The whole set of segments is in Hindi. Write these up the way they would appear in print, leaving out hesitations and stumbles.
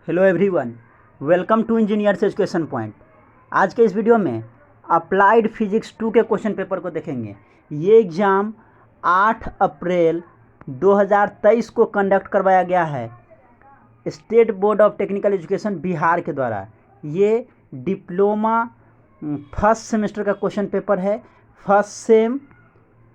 Hello everyone, welcome to Engineers Education Point. आज के इस वीडियो में अप्लाइड फिजिक्स 2 के क्वेश्चन पेपर को देखेंगे। ये एग्ज़ाम 8 अप्रैल 2023 को कंडक्ट करवाया गया है state board of technical education Bihar के द्वारा। ये डिप्लोमा फर्स्ट सेमेस्टर का क्वेश्चन पेपर है। फर्स्ट सेम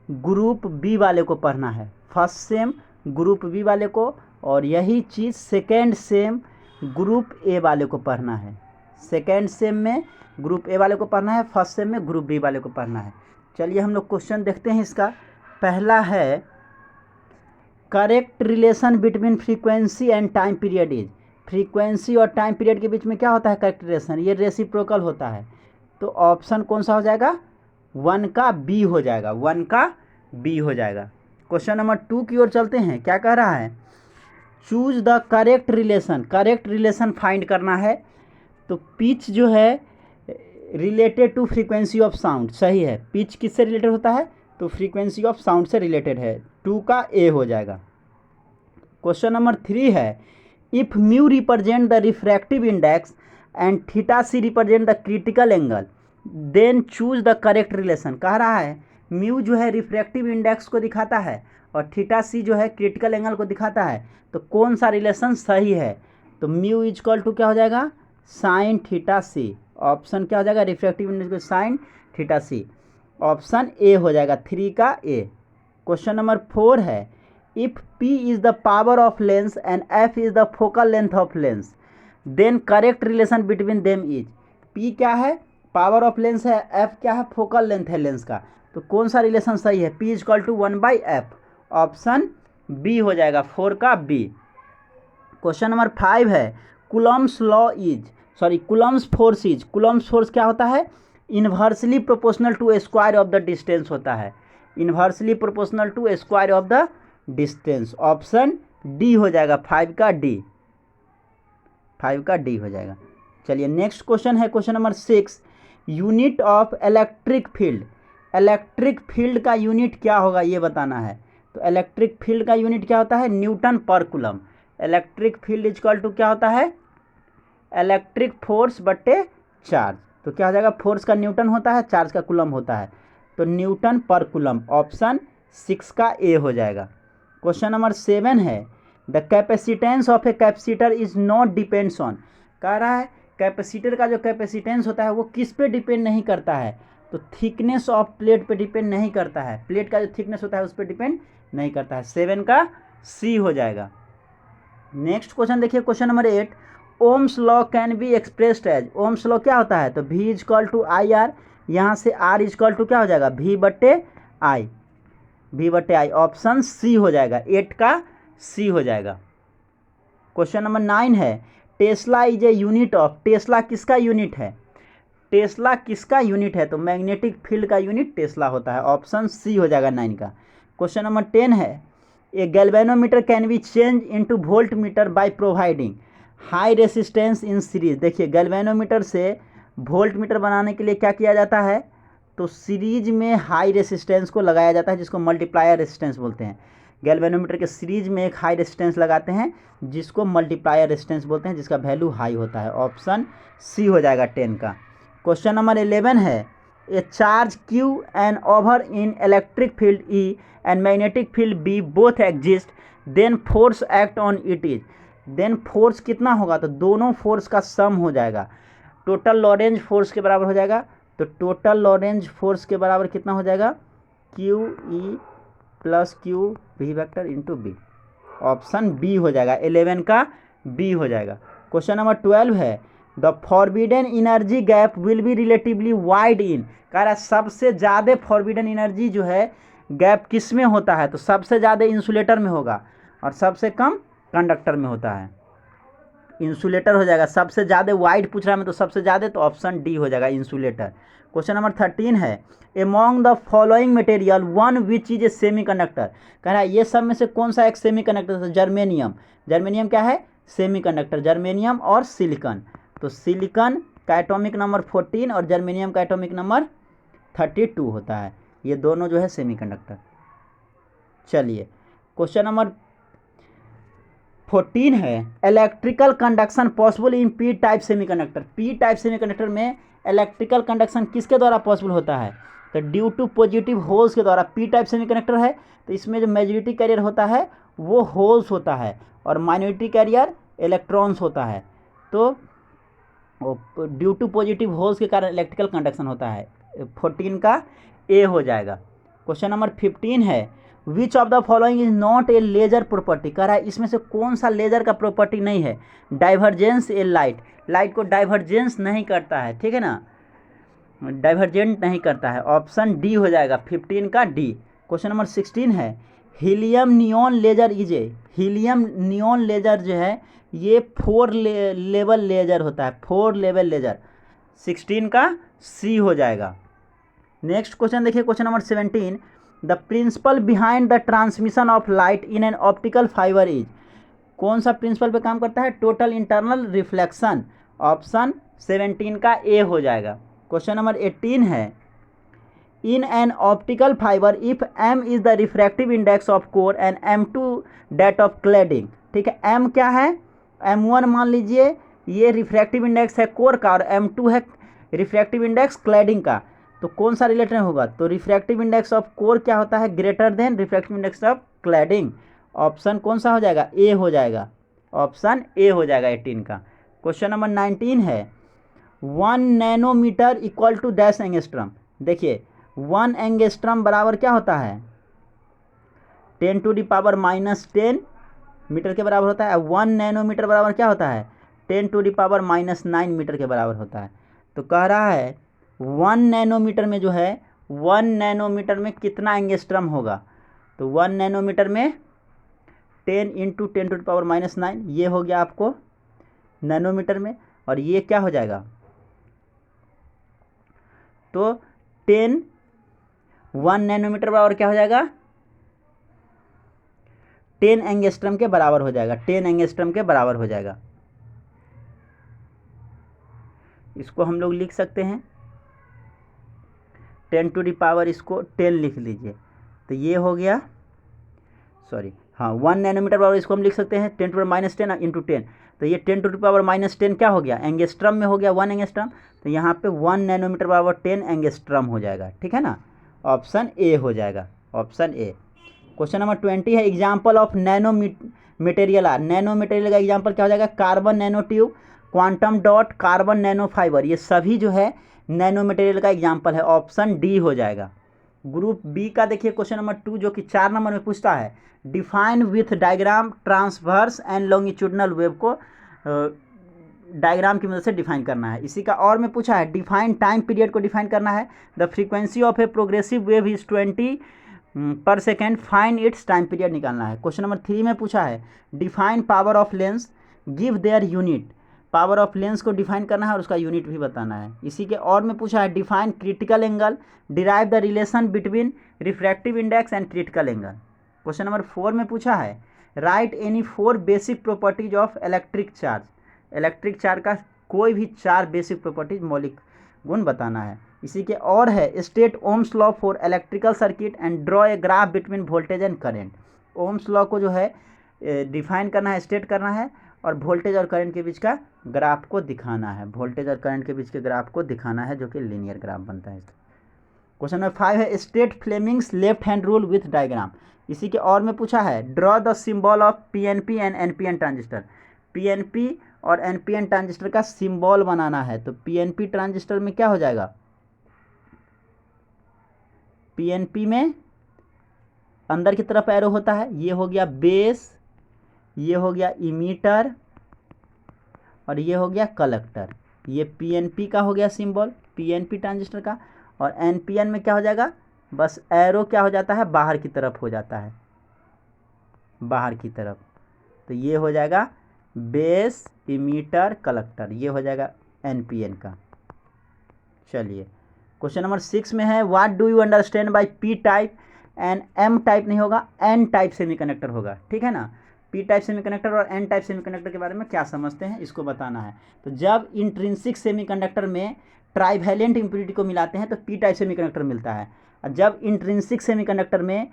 ग्रुप बी वाले को पढ़ना है, फर्स्ट सेम ग्रुप बी वाले को, और यही चीज़ सेकेंड सेम ग्रुप ए वाले को पढ़ना है। सेकेंड सेम में ग्रुप ए वाले को पढ़ना है, फर्स्ट सेम में ग्रुप बी वाले को पढ़ना है। चलिए हम लोग क्वेश्चन देखते हैं इसका। पहला है correct relation between frequency and time period is. Frequency और टाइम पीरियड के बीच में क्या होता है? Correct relation. ये रेसिप्रोकल होता है, तो ऑप्शन कौन सा हो जाएगा? 1 का बी हो जाएगा, 1 का बी हो जाएगा। क्वेश्चन नंबर 2 की ओर चलते हैं। क्या कह रहा है? Choose the correct relation. Correct relation find करना है। तो पिच जो है related to frequency of sound, सही है। पिच किससे रिलेटेड होता है? तो फ्रीक्वेंसी ऑफ साउंड से रिलेटेड है, 2 का ए हो जाएगा। क्वेश्चन नंबर 3 है if mu represent the refractive index and theta C represent the critical angle then choose the correct relation. कह रहा है म्यू जो है रिफ्रैक्टिव इंडेक्स को दिखाता है और थीटा सी जो है क्रिटिकल एंगल को दिखाता है, तो कौन सा रिलेशन सही है? तो म्यू इजक्वल टू क्या हो जाएगा? Sign theta C. ऑप्शन क्या हो जाएगा? Refractive index sine theta C. Option A हो जाएगा, 3 का ए। क्वेश्चन नंबर 4 है if P is the power of lens and F is the focal length of lens then correct relation between them is. P क्या है? पावर ऑफ लेंस है, F क्या है? फोकल लेंथ है लेंस का। तो कौन सा रिलेशन सही है? P is equal to 1/f। Option B हो जाएगा, 4 का बी। क्वेश्चन नंबर 5 है Coulomb's law is Coulomb's force is. Coulomb's force क्या होता है? Inversely proportional to square of the distance होता है। Inversely proportional to square of the distance. Option D हो जाएगा, 5 का डी, 5 का डी हो जाएगा। चलिए नेक्स्ट क्वेश्चन है question number 6 unit of electric field. Electric field का यूनिट क्या होगा ये बताना है। तो इलेक्ट्रिक फील्ड का यूनिट क्या होता है? न्यूटन पर coulomb. Electric field is equal to क्या होता है? इलेक्ट्रिक फोर्स बटे चार्ज। तो क्या हो जाएगा? फोर्स का न्यूटन होता है, चार्ज का कूलम होता है, तो न्यूटन पर कूलम। ऑप्शन 6 का ए हो जाएगा। क्वेश्चन नंबर 7 है the capacitance of a capacitor is not depends on. कह रहा है कैपेसिटर का जो कैपेसिटेंस होता है वो किस पे डिपेंड नहीं करता है? तो थिकनेस ऑफ प्लेट पे डिपेंड नहीं करता है। प्लेट का जो थिकनेस होता है उस पर डिपेंड नहीं करता है। 7 का सी हो जाएगा। नेक्स्ट क्वेश्चन देखिए question number 8 Ohm's law can be expressed as. Ohm's law क्या होता है? तो V is equal to I R, यहाँ से R इजक्वल टू क्या हो जाएगा? V बटे आई, V बटे आई। ऑप्शन सी हो जाएगा, 8 का सी हो जाएगा। क्वेश्चन नंबर 9 है Tesla is a unit of. Tesla किसका यूनिट है? टेस्ला किसका यूनिट है? तो मैग्नेटिक फील्ड का यूनिट टेस्ला होता है। ऑप्शन सी हो जाएगा 9 का। क्वेश्चन नंबर 10 है a galvanometer can be change into voltmeter by providing high resistance in series. देखिए गैल्वेनोमीटर से वोल्ट मीटर बनाने के लिए क्या किया जाता है? तो सीरीज में हाई रेसिस्टेंस को लगाया जाता है, जिसको मल्टीप्लायर रेसिस्टेंस बोलते हैं। गैल्वेनोमीटर के सीरीज में एक हाई रेसिस्टेंस लगाते हैं जिसको मल्टीप्लायर रेसिस्टेंस बोलते हैं, जिसका वैल्यू हाई होता है। ऑप्शन सी हो जाएगा 10 का। क्वेश्चन नंबर 11 है a charge Q and over in electric field E and magnetic field B both exist then force act on it is. Then force कितना होगा? तो दोनों फोर्स का सम हो जाएगा, टोटल लॉरेंज फोर्स के बराबर हो जाएगा। तो टोटल लॉरेंज फोर्स के बराबर कितना हो जाएगा? QE plus QV vector into B. Option B हो जाएगा, 11 का बी हो जाएगा। क्वेश्चन नंबर 12 है the forbidden energy gap will be relatively wide in. कह रहा है सबसे ज़्यादा फॉरबिडन एनर्जी जो है गैप किस में होता है? तो सबसे ज़्यादा इंसुलेटर में होगा और सबसे कम कंडक्टर में होता है। इंसुलेटर हो जाएगा। सबसे ज़्यादा वाइड पूछ रहा है, तो सबसे ज़्यादा, तो ऑप्शन डी हो जाएगा इंसुलेटर। क्वेश्चन नंबर 13 है among the following material one which is a semi conductor. कह रहा है ये सब में से कौन सा एक सेमी कंडक्टर है? जर्मेनियम। जर्मेनियम क्या है? Semi conductor. जर्मेनियम और सिलिकॉन। तो सिलिकॉन का एटॉमिक नंबर 14 और जर्मेनियम का एटॉमिक नंबर 32 होता है। ये दोनों जो है सेमी कंडक्टर। चलिए क्वेश्चन नंबर 14 है, electrical conduction possible in P type semiconductor. P type semiconductor में इलेक्ट्रिकल कंडक्शन किसके द्वारा पॉसिबल होता है? तो ड्यू टू पॉजिटिव होल्स के द्वारा। पी टाइप सेमीकंडक्टर है तो इसमें जो मेजॉरिटी कैरियर होता है वो होल्स होता है और माइनॉरिटी कैरियर इलेक्ट्रॉन्स होता है। तो ड्यू टू पॉजिटिव होल्स के कारण इलेक्ट्रिकल कंडक्शन होता है। 14 का ए हो जाएगा। क्वेश्चन नंबर 15 है, which of the following is not a laser property. कह रहा है इसमें से कौन सा लेजर का प्रॉपर्टी नहीं है? डाइवर्जेंस ए लाइट, लाइट को डाइवर्जेंस नहीं करता है, ठीक है ना, डाइवर्जेंट नहीं करता है। ऑप्शन डी हो जाएगा 15 का डी। क्वेश्चन नंबर 16 है, helium neon laser is a. Helium neon laser जो है ये 4 लेवल लेजर होता है, 4 लेवल लेजर। 16 का सी हो जाएगा। नेक्स्ट क्वेश्चन देखिए, question number 17, the principle behind the transmission of light in an optical fibre is. कौन सा प्रिंसिपल पे काम करता है? Total internal reflection. ऑप्शन 17 का ए हो जाएगा। क्वेश्चन नंबर 18 है, in an optical fibre if m is the refractive index of core and m2 that of cladding. ठीक है, m क्या है? m1 मान लीजिए ये रिफ्रैक्टिव इंडेक्स है कोर का और m2 है रिफ्रैक्टिव इंडेक्स क्लैडिंग का। तो कौन सा रिलेटेड होगा? तो रिफ्रैक्टिव इंडेक्स ऑफ कोर क्या होता है? Greater than refractive index of cladding. Option कौन सा हो जाएगा? ए हो जाएगा। ऑप्शन ए हो जाएगा 18 का। क्वेश्चन नंबर 19 है, 1 nanometre equal to dash angstrom. देखिए 1 एंगस्ट्रम बराबर क्या होता है? 10⁻⁻10 मीटर के बराबर होता है। 1 नैनोमीटर बराबर क्या होता है? 10⁻⁹ मीटर के बराबर होता है। तो कह रहा है 1 नैनोमीटर में जो है 1 नैनोमीटर में कितना एंगस्ट्रम होगा? तो 1 नैनोमीटर में 10 × 10⁻⁹ ये हो गया आपको नैनोमीटर में, और ये क्या हो जाएगा? तो 1 नैनोमीटर बराबर क्या हो जाएगा? 10 एंगस्ट्रम के बराबर हो जाएगा। 10 एंगस्ट्रम के बराबर हो जाएगा। इसको हम लोग लिख सकते हैं 10⁻, इसको 10 लिख लीजिए। तो ये हो गया, सॉरी हाँ 1 नैनोमीटर बराबर इसको हम लिख सकते हैं 10⁻⁻10 × 10। तो ये 10⁻⁻10 क्या हो गया? एंगस्ट्रम में हो गया 1 एंगस्ट्रम। तो यहाँ पे 1 नैनोमीटर बराबर 10 एंगस्ट्रम हो जाएगा। ठीक है ना, ऑप्शन ए हो जाएगा। Option A. क्वेश्चन नंबर 20 है, example of nano material are. Nano material का एग्जाम्पल क्या हो जाएगा? Carbon nano tube, quantum dot, carbon nano fibre, ये सभी जो है नैनो मटेरियल का एग्जाम्पल है। ऑप्शन डी हो जाएगा। ग्रुप बी का देखिए क्वेश्चन नंबर 2 जो कि 4 नंबर में पूछता है, define with diagram transverse and longitudinal wave को डायग्राम की मदद से डिफाइन करना है। इसी का और में पूछा है, डिफाइन टाइम पीरियड को डिफाइन करना है। The frequency of a progressive wave is 20 पर second, fine it's time period निकालना है। क्वेश्चन नंबर 3 में पूछा है, define power of lens, give their unit. Power of lens को डिफाइन करना है और उसका यूनिट भी बताना है। इसी के और में पूछा है, define critical angle, derive the relation between refractive index and critical angle. Question number 4 में पूछा है, right any 4 basic properties of electric charge. Electric charge का कोई भी 4 बेसिक प्रॉपर्टीज मौलिक गुण बताना है। इसी के और है, state Ohm's law for electrical circuit and draw a graph between voltage and current. Ohm's law को जो है डिफाइन करना है, स्टेट करना है, और वोल्टेज और करंट के बीच का ग्राफ को दिखाना है। वोल्टेज और करंट के बीच के ग्राफ को दिखाना है, जो कि लीनियर ग्राफ बनता है। क्वेश्चन नंबर 5 है, state Fleming's left hand rule with diagram. इसी के और में पूछा है, draw the symbol of PNP and NPN transistor. PNP और एनपीएन ट्रांजिस्टर का सिंबल बनाना है। तो पीएनपी ट्रांजिस्टर में क्या हो जाएगा? पीएनपी में अंदर की तरफ एरो होता है, ये हो गया बेस, ये हो गया इमीटर, और ये हो गया कलेक्टर। ये पीएनपी का हो गया सिंबल, पीएनपी ट्रांजिस्टर का। और एनपीएन में क्या हो जाएगा? बस एरो क्या हो जाता है? बाहर की तरफ हो जाता है, बाहर की तरफ। तो ये हो जाएगा बेस, इमीटर, कलेक्टर, ये हो जाएगा एनपीएन का। चलिए क्वेश्चन नंबर 6 में है, what do you understand by P type and M type नहीं होगा, एन टाइप सेमीकंडक्टर होगा। ठीक है ना, पी टाइप सेमीकंडक्टर और एन टाइप सेमीकंडक्टर के बारे में क्या समझते हैं, इसको बताना है। तो जब इंट्रिंसिक सेमीकंडक्टर में ट्राइवैलेंट इम्प्योरिटी को मिलाते हैं तो पी टाइप सेमीकंडक्टर मिलता है, और जब इंट्रिंसिक सेमीकंडक्टर में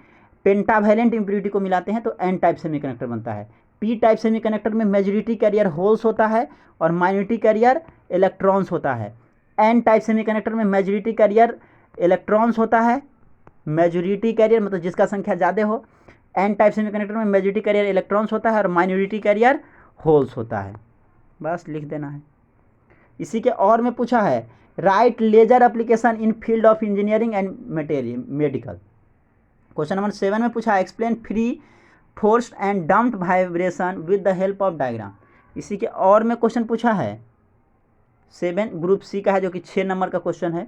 पेंटावैलेंट इम्प्योरिटी को मिलाते हैं तो एन टाइप सेमीकंडक्टर बनता है। पी टाइप सेमीकंडक्टर में मेजॉरिटी कैरियर होल्स होता है और माइनॉरिटी कैरियर इलेक्ट्रॉन्स होता है। एन टाइप सेमीकंडक्टर में मेजॉरिटी कैरियर इलेक्ट्रॉन्स होता है, मेजॉरिटी कैरियर मतलब जिसका संख्या ज़्यादा हो। एन टाइप सेमीकंडक्टर में मेजॉरिटी कैरियर इलेक्ट्रॉन्स होता है और माइनॉरिटी कैरियर होल्स होता है। बस लिख देना है। इसी के और में पूछा है write laser application in field of engineering and medical. Question number 7 में पूछा है explain free forced and damped vibration with the help of diagram. इसी के और में क्वेश्चन पूछा है 7 ग्रुप सी का है, जो कि 6 नंबर का क्वेश्चन है।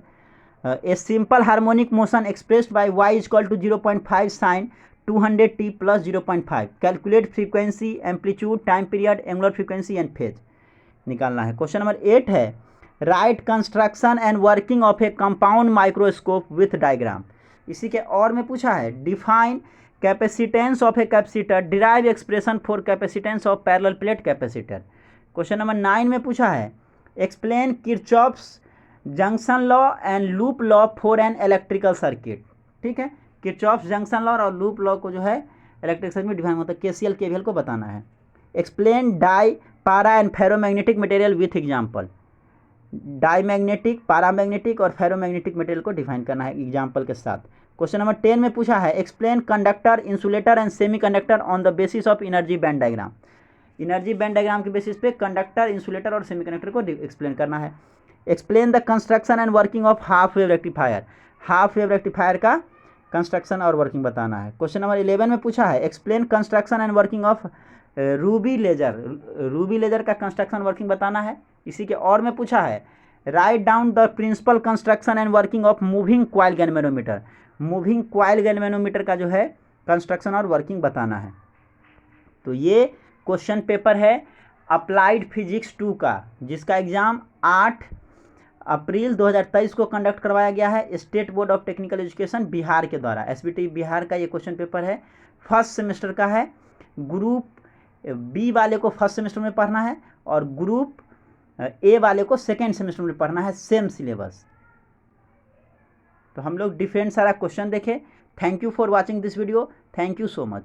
A simple harmonic motion expressed by y equal to 0.5 sine 200t plus 0.5 calculate frequency amplitude time period angular frequency and phase निकालना है। क्वेश्चन नंबर 8 है write construction and working of a compound microscope with diagram. इसी के और में पूछा है define capacitance of a capacitor, derive expression for capacitance of parallel plate capacitor. Question number 9 में पूछा है explain Kirchhoff's junction law and loop law for an electrical circuit. ठीक है, किरचॉफ्स जंक्शन लॉ और लूप लॉ को जो है इलेक्ट्रिक सर्किट में डिफाइन होता है, केसीएल केवीएल को बताना है। Explain dia para and ferromagnetic material with example. Diamagnetic, paramagnetic और फेरोमैग्नेटिक मटेरियल को डिफाइन करना है एग्जाम्पल के साथ। क्वेश्चन नंबर 10 में पूछा है explain conductor, insulator and semiconductor on the basis of energy band diagram. Energy band diagram के बेसिस पे कंडक्टर, इंसुलेटर और सेमीकंडक्टर को एक्सप्लेन करना है। Explain the construction and working of half wave rectifier. Half wave rectifier का कंस्ट्रक्शन और वर्किंग बताना है। क्वेश्चन नंबर 11 में पूछा है explain construction and working of ruby laser. Ruby laser का कंस्ट्रक्शन वर्किंग बताना है। इसी के और में पूछा है write down the principle construction and working of moving coil galvanometer. Moving coil galvanometer का जो है कंस्ट्रक्शन और वर्किंग बताना है। तो ये क्वेश्चन पेपर है अप्लाइड फिजिक्स 2 का, जिसका एग्ज़ाम 8 अप्रैल 2023 को कंडक्ट करवाया गया है state board of technical education Bihar के द्वारा। एसबीटी बिहार का ये क्वेश्चन पेपर है, फर्स्ट सेमेस्टर का है। ग्रुप बी वाले को फर्स्ट सेमेस्टर में पढ़ना है और ग्रुप ए वाले को सेकेंड सेमेस्टर में पढ़ना है, सेम सिलेबस। तो हम लोग डिफरेंट सारा क्वेश्चन देखे। Thank you for watching this video, thank you so much.